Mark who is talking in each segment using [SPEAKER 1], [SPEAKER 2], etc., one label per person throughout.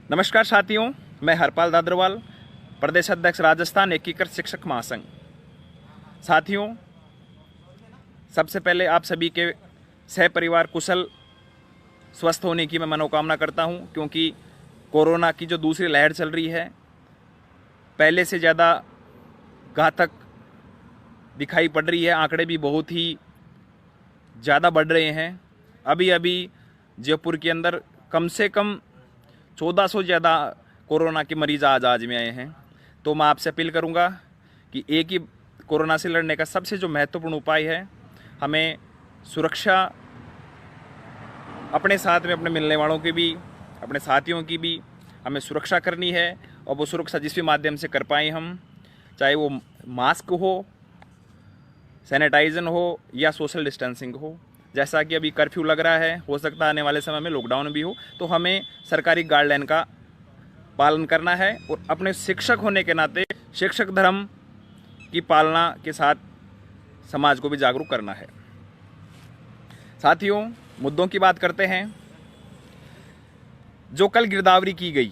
[SPEAKER 1] नमस्कार साथियों, मैं हरपाल दादरवाल, प्रदेश अध्यक्ष राजस्थान एकीकृत शिक्षक महासंघ। साथियों, सबसे पहले आप सभी के सहपरिवार कुशल स्वस्थ होने की मैं मनोकामना करता हूं, क्योंकि कोरोना की जो दूसरी लहर चल रही है पहले से ज़्यादा घातक दिखाई पड़ रही है। आंकड़े भी बहुत ही ज़्यादा बढ़ रहे हैं। अभी अभी जयपुर के अंदर कम से कम 1400 ज़्यादा कोरोना के मरीज आज में आए हैं। तो मैं आपसे अपील करूंगा कि एक ही कोरोना से लड़ने का सबसे जो महत्वपूर्ण उपाय है, हमें सुरक्षा अपने साथ में अपने मिलने वालों की भी, अपने साथियों की भी हमें सुरक्षा करनी है। और वो सुरक्षा जिस भी माध्यम से कर पाएँ हम, चाहे वो मास्क हो, सैनिटाइजन हो या सोशल डिस्टेंसिंग हो। जैसा कि अभी कर्फ्यू लग रहा है, हो सकता है आने वाले समय में लॉकडाउन भी हो, तो हमें सरकारी गाइडलाइन का पालन करना है और अपने शिक्षक होने के नाते शिक्षक धर्म की पालना के साथ समाज को भी जागरूक करना है। साथियों, मुद्दों की बात करते हैं। जो कल गिरदावरी की गई,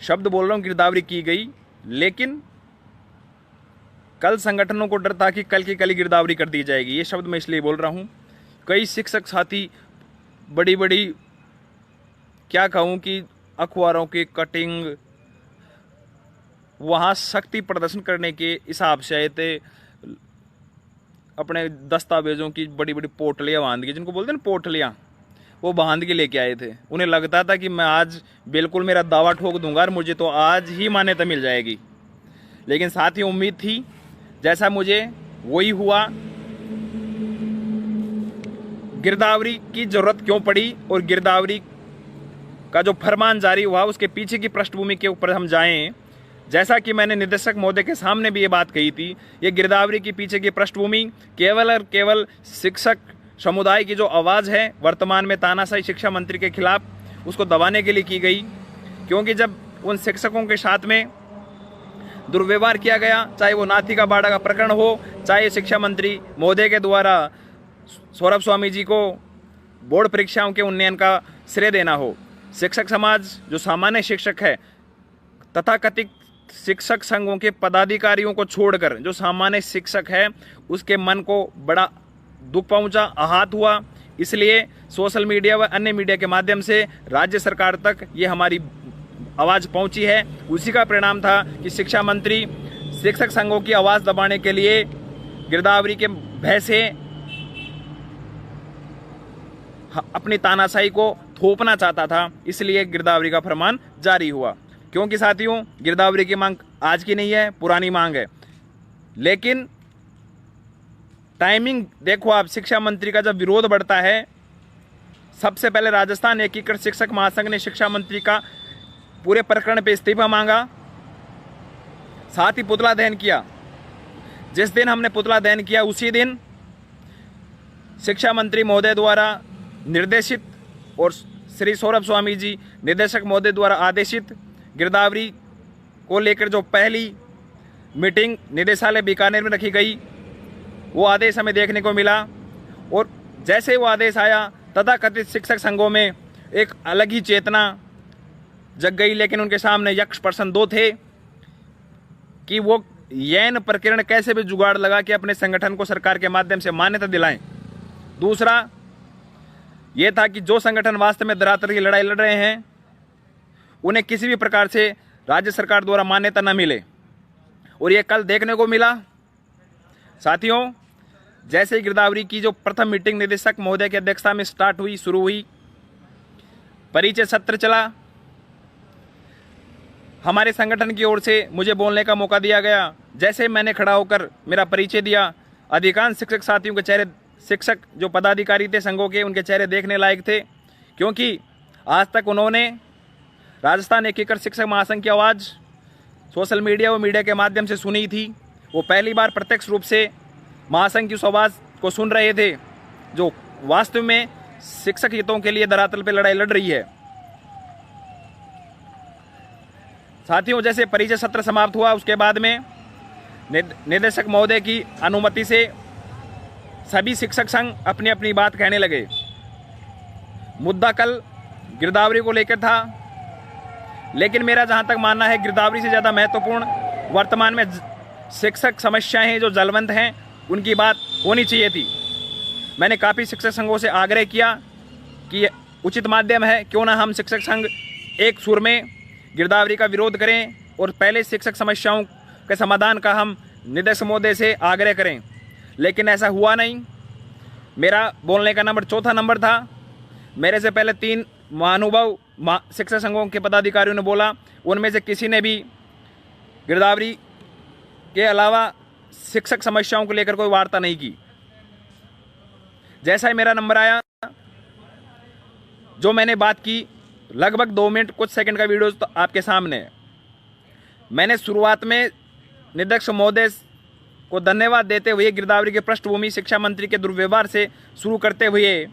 [SPEAKER 1] शब्द बोल रहा हूं, गिरदावरी की गई, लेकिन कल संगठनों को डर था कि कल की कल ही गिरदावरी कर दी जाएगी। ये शब्द मैं इसलिए बोल रहा हूं, कई शिक्षक साथी बड़ी बड़ी क्या कहूं कि अखबारों की कटिंग, वहां शक्ति प्रदर्शन करने के हिसाब से आए थे। अपने दस्तावेजों की बड़ी बड़ी पोटलियां बांध के, जिनको बोलते हैं ना पोटलियां, वो बांध के लेके आए थे। उन्हें लगता था कि मैं आज बिल्कुल मेरा दावा ठोक दूंगा और मुझे तो आज ही मान्यता मिल जाएगी। लेकिन साथ ही उम्मीद थी, जैसा मुझे वही हुआ। गिरदावरी की जरूरत क्यों पड़ी और गिरदावरी का जो फरमान जारी हुआ उसके पीछे की पृष्ठभूमि के ऊपर हम जाएं। जैसा कि मैंने निदेशक महोदय के सामने भी ये बात कही थी, ये गिरदावरी के पीछे की पृष्ठभूमि केवल और केवल शिक्षक समुदाय की जो आवाज़ है वर्तमान में तानाशाही शिक्षा मंत्री के खिलाफ, उसको दबाने के लिए की गई। क्योंकि जब उन शिक्षकों के साथ में दुर्व्यवहार किया गया, चाहे वो नाथी का बाड़ा का प्रकरण हो, चाहे शिक्षा मंत्री महोदय के द्वारा सौरभ स्वामी जी को बोर्ड परीक्षाओं के उन्नयन का श्रेय देना हो, शिक्षक समाज जो सामान्य शिक्षक है, तथाकथित शिक्षक संघों के पदाधिकारियों को छोड़कर जो सामान्य शिक्षक है, उसके मन को बड़ा दुख पहुंचा, आहत हुआ। इसलिए सोशल मीडिया व अन्य मीडिया के माध्यम से राज्य सरकार तक ये हमारी आवाज़ पहुंची है। उसी का परिणाम था कि शिक्षा मंत्री शिक्षक संघों की आवाज़ दबाने के लिए गिरदावरी के भय से अपनी तानाशाही को थोपना चाहता था, इसलिए गिरदावरी का फरमान जारी हुआ। क्योंकि साथियों, गिरदावरी की मांग आज की नहीं है, पुरानी मांग है। लेकिन टाइमिंग देखो आप, शिक्षा मंत्री का जब विरोध बढ़ता है, सबसे पहले राजस्थान एकीकृत शिक्षक महासंघ ने शिक्षा मंत्री का पूरे प्रकरण पे इस्तीफा मांगा, साथ ही पुतला दहन किया। जिस दिन हमने पुतला दहन किया उसी दिन शिक्षा मंत्री महोदय द्वारा निर्देशित और श्री सौरभ स्वामी जी निदेशक महोदय द्वारा आदेशित गिरदावरी को लेकर जो पहली मीटिंग निदेशालय बीकानेर में रखी गई, वो आदेश हमें देखने को मिला। और जैसे वो आदेश आया, तथाकथित शिक्षक संघों में एक अलग ही चेतना जग गई। लेकिन उनके सामने यक्ष प्रश्न दो थे कि वो यौन प्रकरण कैसे भी जुगाड़ लगा के अपने संगठन को सरकार के माध्यम से मान्यता दिलाएं। दूसरा ये था कि जो संगठन वास्तव में धरातल की लड़ाई लड़ रहे हैं, उन्हें किसी भी प्रकार से राज्य सरकार द्वारा मान्यता न मिले। और ये कल देखने को मिला। साथियों, जैसे गिरदावरी की जो प्रथम मीटिंग निदेशक महोदय की अध्यक्षता में शुरू हुई, परिचय सत्र चला, हमारे संगठन की ओर से मुझे बोलने का मौका दिया गया। जैसे मैंने खड़ा होकर मेरा परिचय दिया, अधिकांश शिक्षक साथियों के चेहरे, शिक्षक जो पदाधिकारी थे संघों के, उनके चेहरे देखने लायक थे। क्योंकि आज तक उन्होंने राजस्थान एकीकृत शिक्षक महासंघ की आवाज़ सोशल मीडिया व मीडिया के माध्यम से सुनी थी। वो पहली बार प्रत्यक्ष रूप से महासंघ की उस आवाज़ को सुन रहे थे जो वास्तव में शिक्षक हितों के लिए धरातल पर लड़ाई लड़ रही है। साथियों, जैसे परिचय सत्र समाप्त हुआ, उसके बाद में निदेशक महोदय की अनुमति से सभी शिक्षक संघ अपनी अपनी बात कहने लगे। मुद्दा कल गिरदावरी को लेकर था, लेकिन मेरा जहाँ तक मानना है गिरदावरी से ज़्यादा महत्वपूर्ण वर्तमान में शिक्षक समस्याएं हैं जो जलवंत हैं, उनकी बात होनी चाहिए थी। मैंने काफ़ी शिक्षक संघों से आग्रह किया कि उचित माध्यम है, क्यों ना हम शिक्षक संघ एक सुर में गिरदावरी का विरोध करें और पहले शिक्षक समस्याओं के समाधान का हम निदेशक महोदय से आग्रह करें, लेकिन ऐसा हुआ नहीं। मेरा बोलने का नंबर चौथा नंबर था। मेरे से पहले 3 महानुभाव शिक्षक संघों के पदाधिकारियों ने बोला, उनमें से किसी ने भी गिरदावरी के अलावा शिक्षक समस्याओं को लेकर कोई वार्ता नहीं की। जैसा ही मेरा नंबर आया, जो मैंने बात की, लगभग 2 मिनट कुछ सेकंड का वीडियो तो आपके सामने है। मैंने शुरुआत में निदेशक महोदय को धन्यवाद देते हुए गिरदावरी के पृष्ठभूमि शिक्षा मंत्री के दुर्व्यवहार से शुरू करते हुए,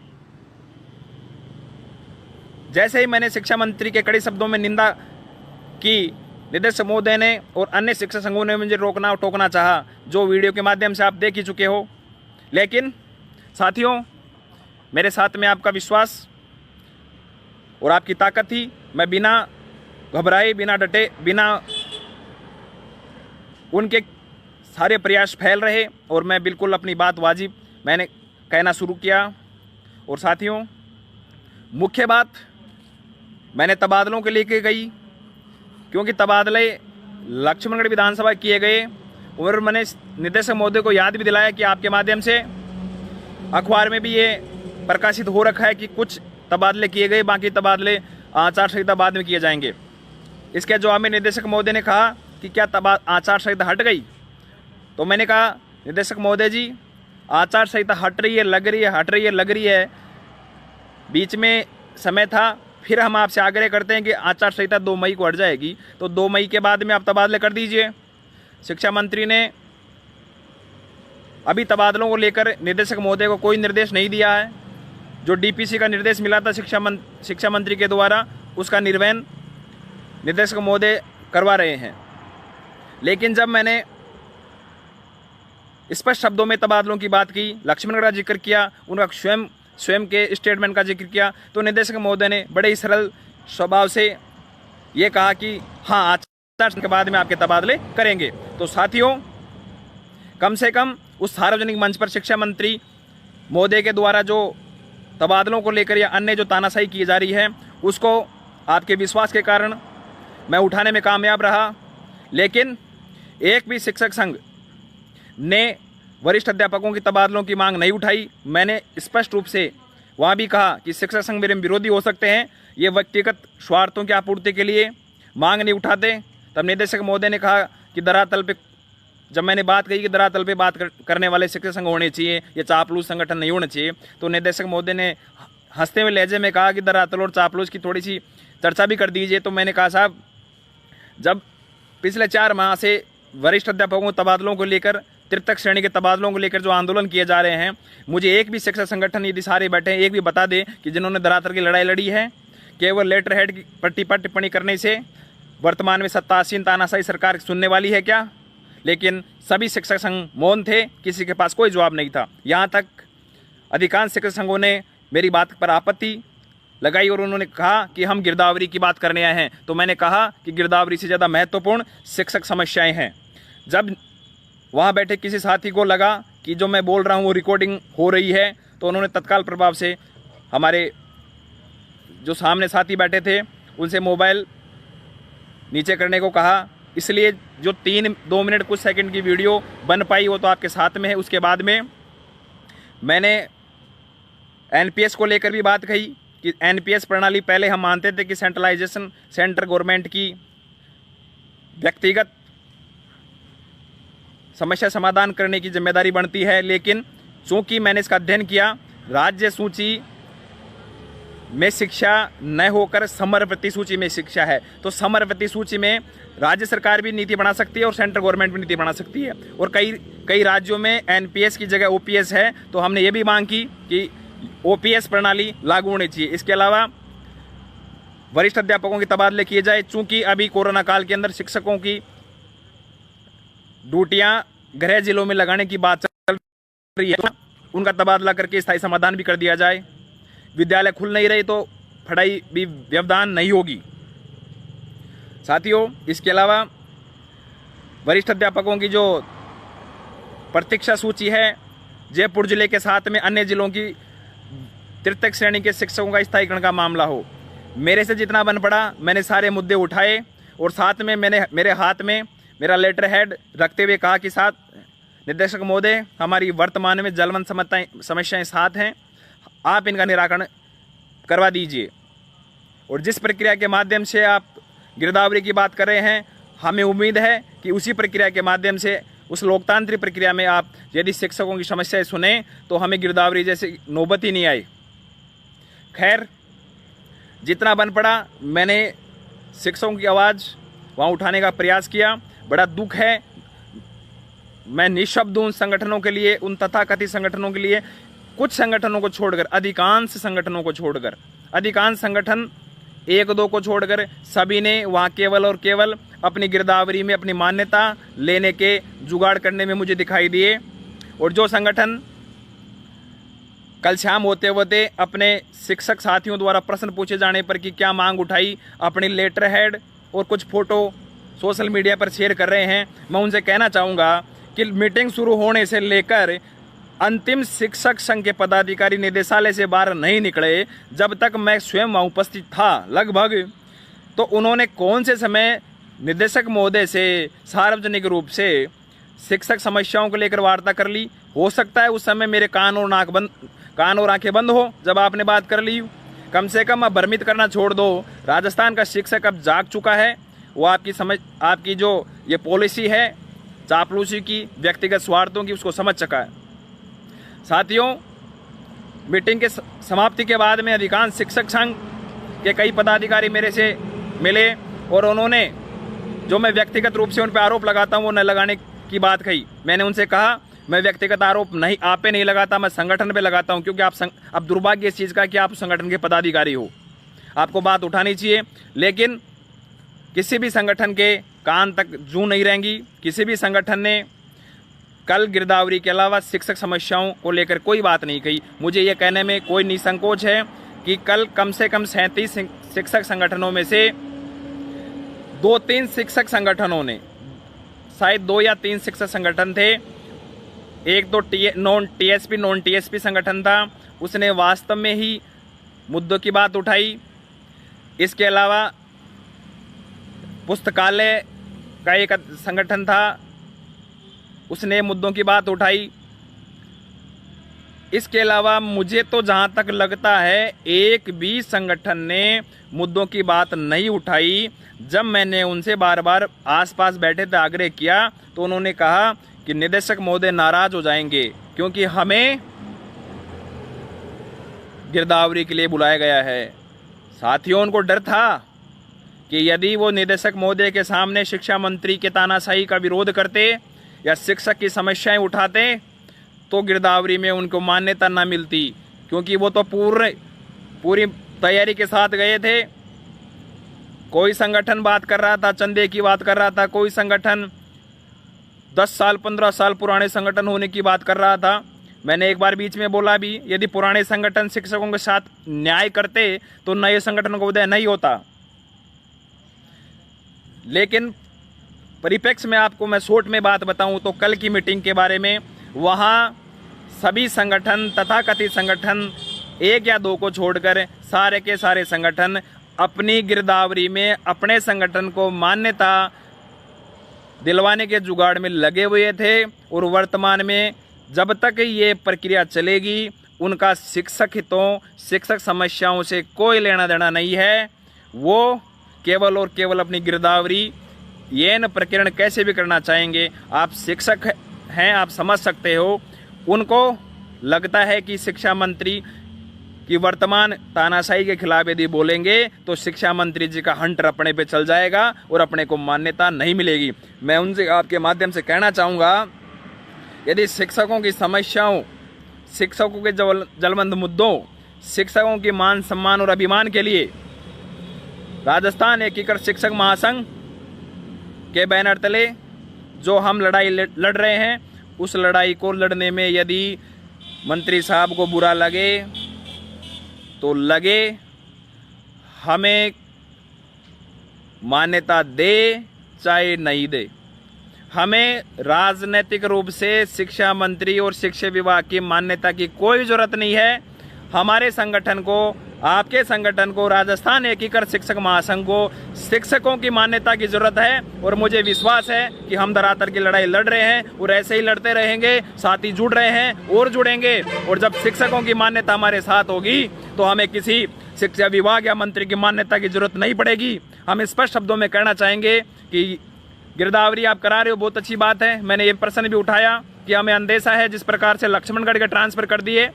[SPEAKER 1] जैसे ही मैंने शिक्षा मंत्री के कड़े शब्दों में निंदा की, निदेशक महोदय ने और अन्य शिक्षक संघों ने मुझे रोकना टोकना चाहा, जो वीडियो के माध्यम से आप देख ही चुके हो। लेकिन साथियों, मेरे साथ में आपका विश्वास और आपकी ताकत थी। मैं बिना घबराए, बिना डटे, बिना उनके सारे प्रयास फैल रहे और मैं बिल्कुल अपनी बात वाजिब मैंने कहना शुरू किया। और साथियों, मुख्य बात मैंने तबादलों के लेके गई, क्योंकि तबादले लक्ष्मणगढ़ विधानसभा किए गए और मैंने निदेशक महोदय को याद भी दिलाया कि आपके माध्यम से अखबार में भी ये प्रकाशित हो रखा है कि कुछ तबादले किए गए, बाकी तबादले आचार संहिता बाद में किए जाएंगे। इसके जवाब में निदेशक महोदय ने कहा कि क्या आचार संहिता हट गई? तो मैंने कहा, निदेशक महोदय जी, आचार संहिता हट रही है, लग रही है, हट रही है, लग रही है, बीच में समय था। फिर हम आपसे आग्रह करते हैं कि आचार संहिता 2 मई को हट जाएगी, तो 2 मई के बाद में आप तबादले कर दीजिए। शिक्षा मंत्री ने अभी तबादलों को लेकर निदेशक महोदय को कोई निर्देश नहीं दिया है। जो डीपीसी का निर्देश मिला था शिक्षा मंत्री के द्वारा, उसका निर्वहन निदेशक महोदय करवा रहे हैं। लेकिन जब मैंने स्पष्ट शब्दों में तबादलों की बात की, लक्ष्मणगढ़ का जिक्र किया, उनका स्वयं के स्टेटमेंट का जिक्र किया, तो निदेशक महोदय ने बड़े ही सरल स्वभाव से ये कहा कि हाँ, आचार के बाद में आपके तबादले करेंगे। तो साथियों, कम से कम उस सार्वजनिक मंच पर शिक्षा मंत्री महोदय के द्वारा जो तबादलों को लेकर या अन्य जो तानाशाही की जा रही है, उसको आपके विश्वास के कारण मैं उठाने में कामयाब रहा। लेकिन एक भी शिक्षक संघ ने वरिष्ठ अध्यापकों की तबादलों की मांग नहीं उठाई। मैंने स्पष्ट रूप से वहाँ भी कहा कि शिक्षक संघ मेरे विरोधी हो सकते हैं, ये व्यक्तिगत स्वार्थों की आपूर्ति के लिए मांग नहीं उठाते। तब निदेशक महोदय ने कहा कि धरातल पे, जब मैंने बात कही कि धरातल पे बात करने वाले शिक्षक संघ होने चाहिए, ये चापलूस संगठन नहीं होना चाहिए, तो निदेशक महोदय ने हंसते हुए लहजे में कहा कि धरातल और चापलूस की थोड़ी सी चर्चा भी कर दीजिए। तो मैंने कहा, साहब, जब पिछले 4 माह से वरिष्ठ अध्यापकों के तबादलों को लेकर, तृतीय श्रेणी के तबादलों को लेकर जो आंदोलन किए जा रहे हैं, मुझे एक भी शिक्षक संगठन, यदि सारे बैठे हैं, एक भी बता दे कि जिन्होंने धरातल की लड़ाई लड़ी है। केवल लेटर हेड की पट्टी पर टिप्पणी करने से वर्तमान में सत्तासीन तानाशाही सरकार सुनने वाली है क्या? लेकिन सभी शिक्षक संघ मौन थे, किसी के पास कोई जवाब नहीं था। यहाँ तक अधिकांश शिक्षक संघों ने मेरी बात पर आपत्ति लगाई और उन्होंने कहा कि हम गिरदावरी की बात करने आए हैं। तो मैंने कहा कि गिरदावरी से ज़्यादा महत्वपूर्ण शिक्षक समस्याएं हैं। जब वहाँ बैठे किसी साथी को लगा कि जो मैं बोल रहा हूँ वो रिकॉर्डिंग हो रही है, तो उन्होंने तत्काल प्रभाव से हमारे जो सामने साथी बैठे थे उनसे मोबाइल नीचे करने को कहा। इसलिए जो 2 मिनट कुछ सेकंड की वीडियो बन पाई वो तो आपके साथ में है। उसके बाद में मैंने एनपीएस को लेकर भी बात कही कि एनपीएस प्रणाली, पहले हम मानते थे कि सेंट्रलाइजेशन, सेंट्रल गवर्नमेंट की व्यक्तिगत समस्या समाधान करने की जिम्मेदारी बनती है, लेकिन चूंकि मैंने इसका अध्ययन किया, राज्य सूची में शिक्षा न होकर समरवृत्ति सूची में शिक्षा है, तो समरवृत्ति सूची में राज्य सरकार भी नीति बना सकती है और सेंट्रल गवर्नमेंट भी नीति बना सकती है। और कई राज्यों में एनपीएस की जगह ओपीएस है, तो हमने ये भी मांग की कि ओपीएस प्रणाली लागू होनी चाहिए। इसके अलावा वरिष्ठ अध्यापकों के तबादले किए जाए। चूंकि अभी कोरोना काल के अंदर शिक्षकों की ड्यूटियां गृह जिलों में लगाने की बात चल रही है, तो उनका तबादला करके स्थायी समाधान भी कर दिया जाए। विद्यालय खुल नहीं रहे तो पढ़ाई भी व्यवधान नहीं होगी। साथियों, इसके अलावा वरिष्ठ अध्यापकों की जो प्रतीक्षा सूची है, जयपुर जिले के साथ में अन्य जिलों की तृतीय श्रेणी के शिक्षकों का स्थायीकरण का मामला हो। मेरे से जितना बन पड़ा मैंने सारे मुद्दे उठाए और साथ में मैंने मेरे हाथ में मेरा लेटर हेड रखते हुए कहा कि साथ निदेशक महोदय, हमारी वर्तमान में जलवंत समस्याएं साथ हैं, आप इनका निराकरण करवा दीजिए। और जिस प्रक्रिया के माध्यम से आप गिरदावरी की बात कर रहे हैं, हमें उम्मीद है कि उसी प्रक्रिया के माध्यम से, उस लोकतांत्रिक प्रक्रिया में आप यदि शिक्षकों की समस्याएं सुने तो हमें गिरदावरी जैसी नौबत ही नहीं आई। खैर, जितना बन पड़ा मैंने शिक्षकों की आवाज़ वहाँ उठाने का प्रयास किया। बड़ा दुख है, मैं निःशब्द हूँ उन संगठनों के लिए, उन तथाकथित संगठनों के लिए। कुछ संगठनों को छोड़कर, अधिकांश संगठनों को छोड़कर, अधिकांश संगठन, एक दो को छोड़कर सभी ने वहाँ केवल और केवल अपनी गिरदावरी में अपनी मान्यता लेने के जुगाड़ करने में मुझे दिखाई दिए। और जो संगठन कल शाम होते होते अपने शिक्षक साथियों द्वारा प्रश्न पूछे जाने पर कि क्या मांग उठाई, अपनी लेटर हेड और कुछ फोटो सोशल मीडिया पर शेयर कर रहे हैं, मैं उनसे कहना चाहूँगा कि मीटिंग शुरू होने से लेकर अंतिम शिक्षक संघ के पदाधिकारी निदेशालय से बाहर नहीं निकले जब तक मैं स्वयं वहाँ उपस्थित था लगभग, तो उन्होंने कौन से समय निदेशक महोदय से सार्वजनिक रूप से शिक्षक समस्याओं को लेकर वार्ता कर ली। हो सकता है उस समय मेरे कान और आंखें बंद हो जब आपने बात कर ली। कम से कम अब भ्रमित करना छोड़ दो। राजस्थान का शिक्षक अब जाग चुका है। वो आपकी जो ये पॉलिसी है चापलूसी की, व्यक्तिगत स्वार्थों की, उसको समझ चुका है। साथियों, मीटिंग के समाप्ति के बाद में अधिकांश शिक्षक संघ के कई पदाधिकारी मेरे से मिले और उन्होंने, जो मैं व्यक्तिगत रूप से उन पर आरोप लगाता हूँ वो न लगाने की बात कही। मैंने उनसे कहा मैं व्यक्तिगत आरोप नहीं आप पे नहीं लगाता, मैं संगठन पे लगाता हूँ, क्योंकि आप दुर्भाग्य इस चीज़ का कि आप संगठन के पदाधिकारी हो, आपको बात उठानी चाहिए। लेकिन किसी भी संगठन के कान तक जू नहीं रहेंगी। किसी भी संगठन ने कल गिरदावरी के अलावा शिक्षक समस्याओं को लेकर कोई बात नहीं कही। मुझे ये कहने में कोई निसंकोच है कि कल कम से कम 37 शिक्षक संगठनों में से 2-3 शिक्षक संगठनों ने, शायद 2 या 3 शिक्षक संगठन थे, एक तो नॉन टीएसपी संगठन था, उसने वास्तव में ही मुद्दों की बात उठाई। इसके अलावा पुस्तकालय का एक संगठन था, उसने मुद्दों की बात उठाई। इसके अलावा मुझे तो जहां तक लगता है एक भी संगठन ने मुद्दों की बात नहीं उठाई। जब मैंने उनसे बार बार आसपास बैठे थे आग्रह किया तो उन्होंने कहा कि निदेशक महोदय नाराज हो जाएंगे क्योंकि हमें गिरदावरी के लिए बुलाया गया है। साथियों, उनको डर था कि यदि वो निदेशक महोदय के सामने शिक्षा मंत्री के तानाशाही का विरोध करते या शिक्षक की समस्याएं उठाते तो गिरदावरी में उनको मान्यता न मिलती, क्योंकि वो तो पूरी तैयारी के साथ गए थे। कोई संगठन बात कर रहा था, चंदे की बात कर रहा था, कोई संगठन 10 साल 15 साल पुराने संगठन होने की बात कर रहा था। मैंने एक बार बीच में बोला भी, यदि पुराने संगठन शिक्षकों के साथ न्याय करते तो नए संगठन को उदय नहीं होता। लेकिन परिप्रेक्ष्य में आपको मैं शॉर्ट में बात बताऊं तो कल की मीटिंग के बारे में, वहाँ सभी संगठन, तथाकथित संगठन, 1 या 2 को छोड़कर सारे के सारे संगठन अपनी गिरदावरी में अपने संगठन को मान्यता दिलवाने के जुगाड़ में लगे हुए थे। और वर्तमान में जब तक ये प्रक्रिया चलेगी उनका शिक्षक हितों, शिक्षक समस्याओं से कोई लेना देना नहीं है। वो केवल और केवल अपनी गिरदावरी ये न प्रकरण कैसे भी करना चाहेंगे। आप शिक्षक हैं, आप समझ सकते हो। उनको लगता है कि शिक्षा मंत्री की वर्तमान तानाशाही के खिलाफ यदि बोलेंगे तो शिक्षा मंत्री जी का हंटर अपने पे चल जाएगा और अपने को मान्यता नहीं मिलेगी। मैं उनसे आपके माध्यम से कहना चाहूँगा, यदि शिक्षकों की समस्याओं, शिक्षकों के जलवंत मुद्दों, शिक्षकों की मान सम्मान और अभिमान के लिए राजस्थान एकीकृत शिक्षक महासंघ के बैनर तले जो हम लड़ाई लड़ रहे हैं, उस लड़ाई को लड़ने में यदि मंत्री साहब को बुरा लगे तो लगे, हमें मान्यता दे चाहे नहीं दे, हमें राजनीतिक रूप से शिक्षा मंत्री और शिक्षा विभाग की मान्यता की कोई जरूरत नहीं है। हमारे संगठन को, आपके संगठन को, राजस्थान एकीकृत शिक्षक महासंघ को शिक्षकों की मान्यता की जरूरत है। और मुझे विश्वास है कि हम धरातल की लड़ाई लड़ रहे हैं और ऐसे ही लड़ते रहेंगे। साथी जुड़ रहे हैं और जुड़ेंगे। और जब शिक्षकों की मान्यता हमारे साथ होगी तो हमें किसी शिक्षा विभाग या मंत्री की मान्यता की जरूरत नहीं पड़ेगी। हम स्पष्ट शब्दों में कहना चाहेंगे कि गिरदावरी आप करा रहे हो, बहुत अच्छी बात है। मैंने ये प्रश्न भी उठाया कि हमें अंदेशा है जिस प्रकार से लक्ष्मणगढ़ के ट्रांसफर कर दिए,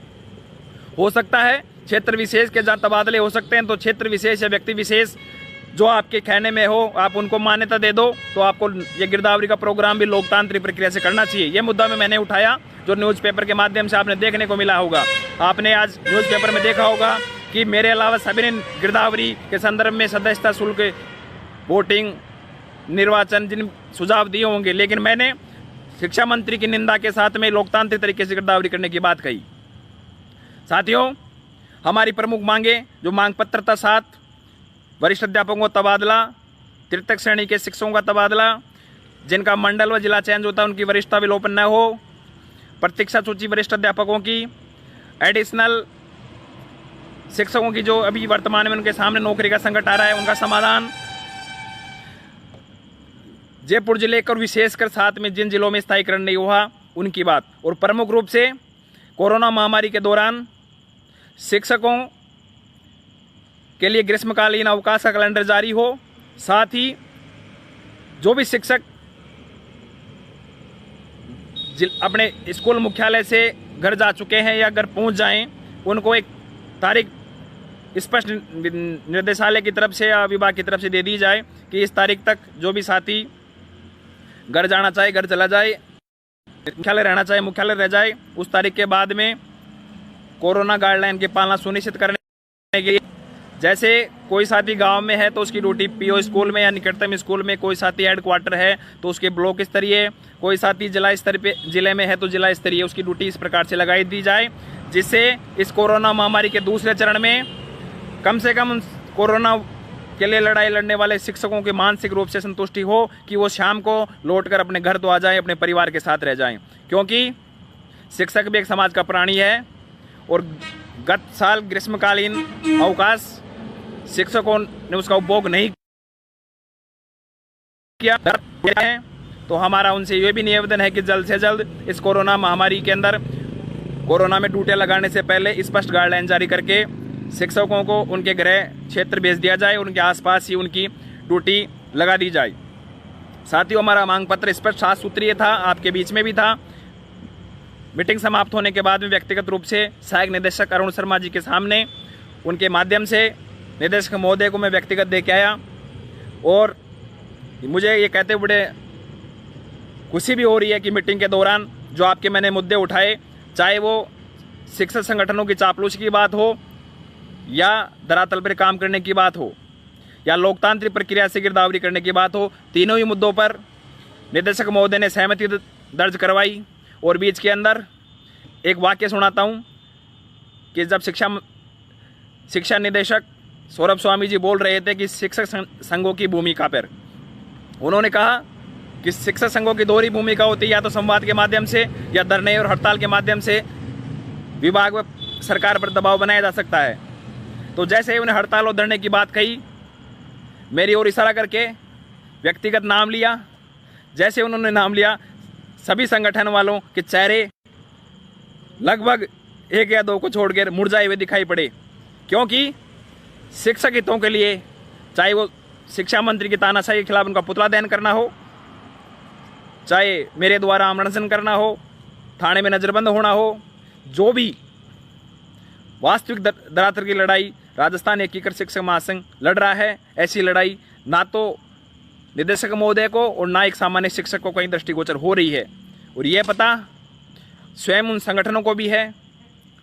[SPEAKER 1] हो सकता है क्षेत्र विशेष के जहाँ तबादले हो सकते हैं, तो क्षेत्र विशेष या व्यक्ति विशेष जो आपके कहने में हो आप उनको मान्यता दे दो। तो आपको ये गिरदावरी का प्रोग्राम भी लोकतांत्रिक प्रक्रिया से करना चाहिए। ये मुद्दा में मैंने उठाया जो न्यूज़पेपर के माध्यम से आपने देखने को मिला होगा। आपने आज न्यूज़पेपर में देखा होगा कि मेरे अलावा सभी ने गिरदावरी के संदर्भ में सदस्यता शुल्क, वोटिंग, निर्वाचन जिन सुझाव दिए होंगे, लेकिन मैंने शिक्षा मंत्री की निंदा के साथ में लोकतांत्रिक तरीके से गिरदावरी करने की बात कही। साथियों, हमारी प्रमुख मांगे जो मांग पत्र था 7 वरिष्ठ अध्यापकों का तबादला, तृतीय श्रेणी के शिक्षकों का तबादला, जिनका मंडल व जिला चेंज होता है उनकी वरिष्ठता विलोपन न हो, प्रतीक्षा सूची वरिष्ठ अध्यापकों की, एडिशनल शिक्षकों की जो अभी वर्तमान में उनके सामने नौकरी का संकट आ रहा है उनका समाधान, जयपुर जिले और विशेषकर साथ में जिन जिलों में स्थायीकरण नहीं हुआ उनकी बात, और प्रमुख रूप से कोरोना महामारी के दौरान शिक्षकों के लिए ग्रीष्मकालीन अवकाश का कैलेंडर जारी हो। साथ ही जो भी शिक्षक अपने स्कूल मुख्यालय से घर जा चुके हैं या घर पहुंच जाएं, उनको एक तारीख स्पष्ट निर्देशालय की तरफ से या विभाग की तरफ से दे दी जाए कि इस तारीख तक जो भी साथी घर जाना चाहे घर चला जाए, मुख्यालय रहना चाहे मुख्यालय रह जाए। उस तारीख के बाद में कोरोना गाइडलाइन की पालना सुनिश्चित करने के लिए, जैसे कोई साथी गांव में है तो उसकी ड्यूटी पीओ स्कूल में या निकटतम स्कूल में, कोई साथी हेडक्वार्टर है तो उसके ब्लॉक स्तरीय, कोई साथी जिला स्तर पे जिले में है तो जिला स्तरीय उसकी ड्यूटी इस प्रकार से लगाई दी जाए, जिससे इस कोरोना महामारी के दूसरे चरण में कम से कम कोरोना के लिए लड़ाई लड़ने वाले शिक्षकों की मानसिक रूप से संतुष्टि हो कि वो शाम को लौटकर अपने घर तो आ जाएं, अपने परिवार के साथ रह जाएं। क्योंकि शिक्षक भी एक समाज का प्राणी है और गत साल ग्रीष्मकालीन अवकाश शिक्षकों ने उसका उपभोग नहीं किया है। तो हमारा उनसे ये भी निवेदन है कि जल्द से जल्द इस कोरोना महामारी के अंदर कोरोना में ड्यूटियां लगाने से पहले स्पष्ट गाइडलाइन जारी करके शिक्षकों को उनके गृह क्षेत्र भेज दिया जाए, उनके आसपास ही उनकी ड्यूटी लगा दी जाए। साथियों, हमारा मांग पत्र स्पष्ट 7 सूत्रीय था, आपके बीच में भी था। मीटिंग समाप्त होने के बाद में व्यक्तिगत रूप से सहायक निदेशक अरुण शर्मा जी के सामने उनके माध्यम से निदेशक महोदय को मैं व्यक्तिगत दे के आया और मुझे ये कहते बड़े खुशी भी हो रही है कि मीटिंग के दौरान जो आपके मैंने मुद्दे उठाए, चाहे वो शिक्षक संगठनों की चापलूसी की बात हो या धरातल पर काम करने की बात हो या लोकतांत्रिक प्रक्रिया से गिरदावरी करने की बात हो, तीनों ही मुद्दों पर निदेशक महोदय ने सहमति दर्ज करवाई। और बीच के अंदर एक वाक्य सुनाता हूँ कि जब शिक्षा निदेशक सौरभ स्वामी जी बोल रहे थे कि शिक्षक संघों की भूमिका पर, उन्होंने कहा कि शिक्षक संघों की दोहरी भूमिका होती है, या तो संवाद के माध्यम से या धरने और हड़ताल के माध्यम से विभाग व सरकार पर दबाव बनाया जा सकता है। तो जैसे ही उन्हें हड़ताल और धरने की बात कही, मेरी ओर इशारा करके व्यक्तिगत नाम लिया। जैसे उन्होंने नाम लिया, सभी संगठन वालों के चेहरे लगभग 1 या 2 को छोड़कर मुरझाए हुए दिखाई पड़े, क्योंकि शिक्षक हितों के लिए, चाहे वो शिक्षा मंत्री की तानाशाही के खिलाफ उनका पुतला दहन करना हो, चाहे मेरे द्वारा अनशन करना हो, थाने में नजरबंद होना हो, जो भी वास्तविक धरातल की लड़ाई राजस्थान एकीकृत शिक्षक महासंघ लड़ रहा है, ऐसी लड़ाई ना तो निदेशक महोदय को और ना एक सामान्य शिक्षक को कहीं दृष्टिगोचर हो रही है। और यह पता स्वयं उन संगठनों को भी है,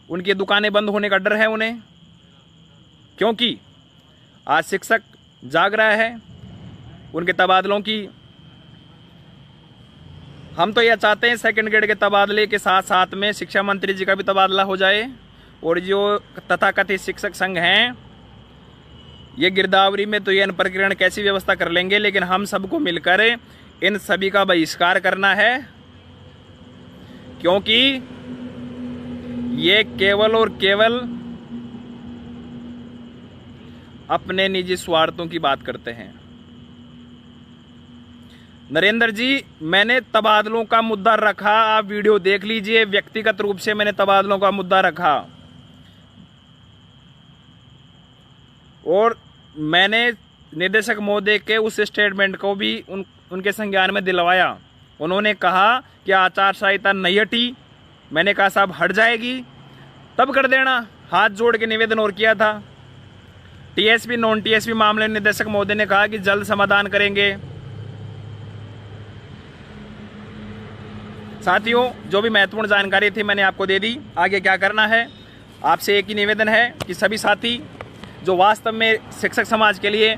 [SPEAKER 1] उनकी दुकानें बंद होने का डर है उन्हें, क्योंकि आज शिक्षक जाग रहा है उनके तबादलों की। हम तो यह चाहते हैं सेकंड ग्रेड के तबादले के साथ साथ में शिक्षा मंत्री जी का भी तबादला हो जाए और जो तथाकथित शिक्षक संघ हैं ये गिरदावरी में तो ये प्रकरण कैसी व्यवस्था कर लेंगे, लेकिन हम सबको मिलकर इन सभी का बहिष्कार करना है, क्योंकि ये केवल और केवल अपने निजी स्वार्थों की बात करते हैं। नरेंद्र जी, मैंने तबादलों का मुद्दा रखा, आप वीडियो देख लीजिए। व्यक्तिगत रूप से मैंने तबादलों का मुद्दा रखा और मैंने निदेशक महोदय के उस स्टेटमेंट को भी उनके संज्ञान में दिलवाया। उन्होंने कहा कि आचार संहिता नहीं हटी। मैंने कहा साहब हट जाएगी तब कर देना, हाथ जोड़ के निवेदन और किया था। टीएसपी नॉन टीएसपी मामले में निदेशक महोदय ने कहा कि जल्द समाधान करेंगे। साथियों, जो भी महत्वपूर्ण जानकारी थी मैंने आपको दे दी। आगे क्या करना है, आपसे एक ही निवेदन है कि सभी साथी जो वास्तव में शिक्षक समाज के लिए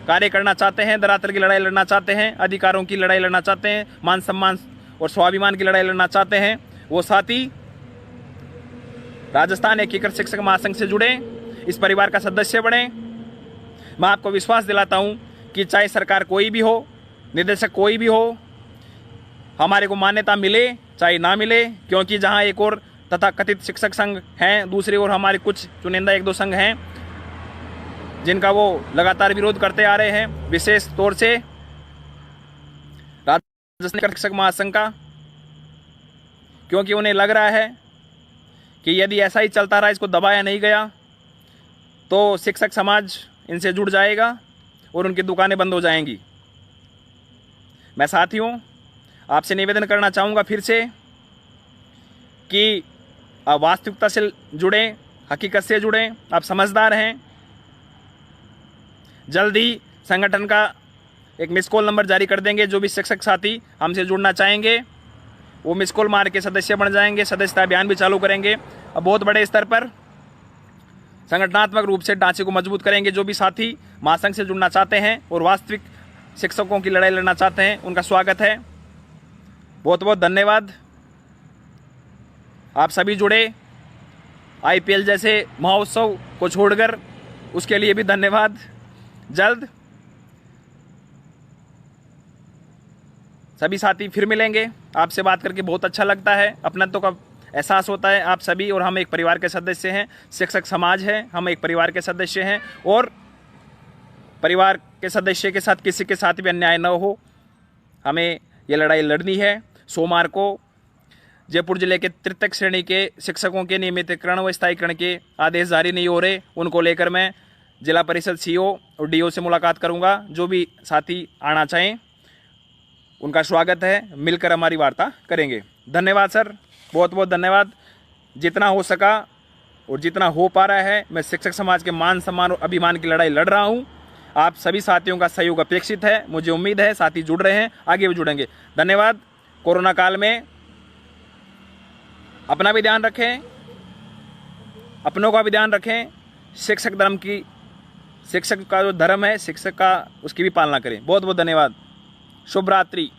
[SPEAKER 1] कार्य करना चाहते हैं, धरातल की लड़ाई लड़ना चाहते हैं, अधिकारों की लड़ाई लड़ना चाहते हैं, मान सम्मान और स्वाभिमान की लड़ाई लड़ना चाहते हैं, वो साथी राजस्थान एकीकृत शिक्षक महासंघ से जुड़े, इस परिवार का सदस्य बने। मैं आपको विश्वास दिलाता हूं कि चाहे सरकार कोई भी हो, निदेशक कोई भी हो, हमारे को मान्यता मिले चाहे ना मिले, क्योंकि जहां एक और तथाकथित शिक्षक संघ हैं, दूसरी ओर हमारे कुछ चुनिंदा एक दो संघ हैं जिनका वो लगातार विरोध करते आ रहे हैं, विशेष तौर से राजस्थान शिक्षक महासंघ का, क्योंकि उन्हें लग रहा है कि यदि ऐसा ही चलता रहा, इसको दबाया नहीं गया, तो शिक्षक समाज इनसे जुड़ जाएगा और उनकी दुकानें बंद हो जाएंगी। मैं साथियों आपसे निवेदन करना चाहूँगा फिर से कि आप वास्तविकता से जुड़ें, हकीकत से जुड़ें, आप समझदार हैं। जल्द ही संगठन का एक मिस कॉल नंबर जारी कर देंगे। जो भी शिक्षक साथी हमसे जुड़ना चाहेंगे वो मिस कॉल मार के सदस्य बन जाएंगे, सदस्यता अभियान भी चालू करेंगे। अब बहुत बड़े स्तर पर संगठनात्मक रूप से ढांचे को मजबूत करेंगे। जो भी साथी महासंघ से जुड़ना चाहते हैं और वास्तविक शिक्षकों की लड़ाई लड़ना चाहते हैं, उनका स्वागत है। बहुत बहुत धन्यवाद। आप सभी जुड़े, आईपीएल जैसे महोत्सव को छोड़कर, उसके लिए भी धन्यवाद। जल्द सभी साथी फिर मिलेंगे। आपसे बात करके बहुत अच्छा लगता है, अपनत्व का एहसास होता है। आप सभी और हम एक परिवार के सदस्य हैं, शिक्षक समाज है, हम एक परिवार के सदस्य हैं और परिवार के सदस्य के साथ किसी के साथ भी अन्याय न हो, हमें ये लड़ाई लड़नी है। सोमवार को जयपुर जिले के तृतीय श्रेणी के शिक्षकों के नियमितीकरण व स्थायीकरण के आदेश जारी नहीं हो रहे, उनको लेकर मैं जिला परिषद सीओ और डीओ से मुलाकात करूंगा। जो भी साथी आना चाहें उनका स्वागत है, मिलकर हमारी वार्ता करेंगे। धन्यवाद सर, बहुत बहुत धन्यवाद। जितना हो सका और जितना हो पा रहा है, मैं शिक्षक समाज के मान सम्मान और अभिमान की लड़ाई लड़ रहा हूँ। आप सभी साथियों का सहयोग अपेक्षित है। मुझे उम्मीद है साथी जुड़ रहे हैं, आगे भी जुड़ेंगे। धन्यवाद। कोरोना काल में अपना भी ध्यान रखें, अपनों का भी ध्यान रखें। शिक्षक का जो धर्म है, शिक्षक का, उसकी भी पालना करें। बहुत बहुत धन्यवाद। शुभ रात्रि।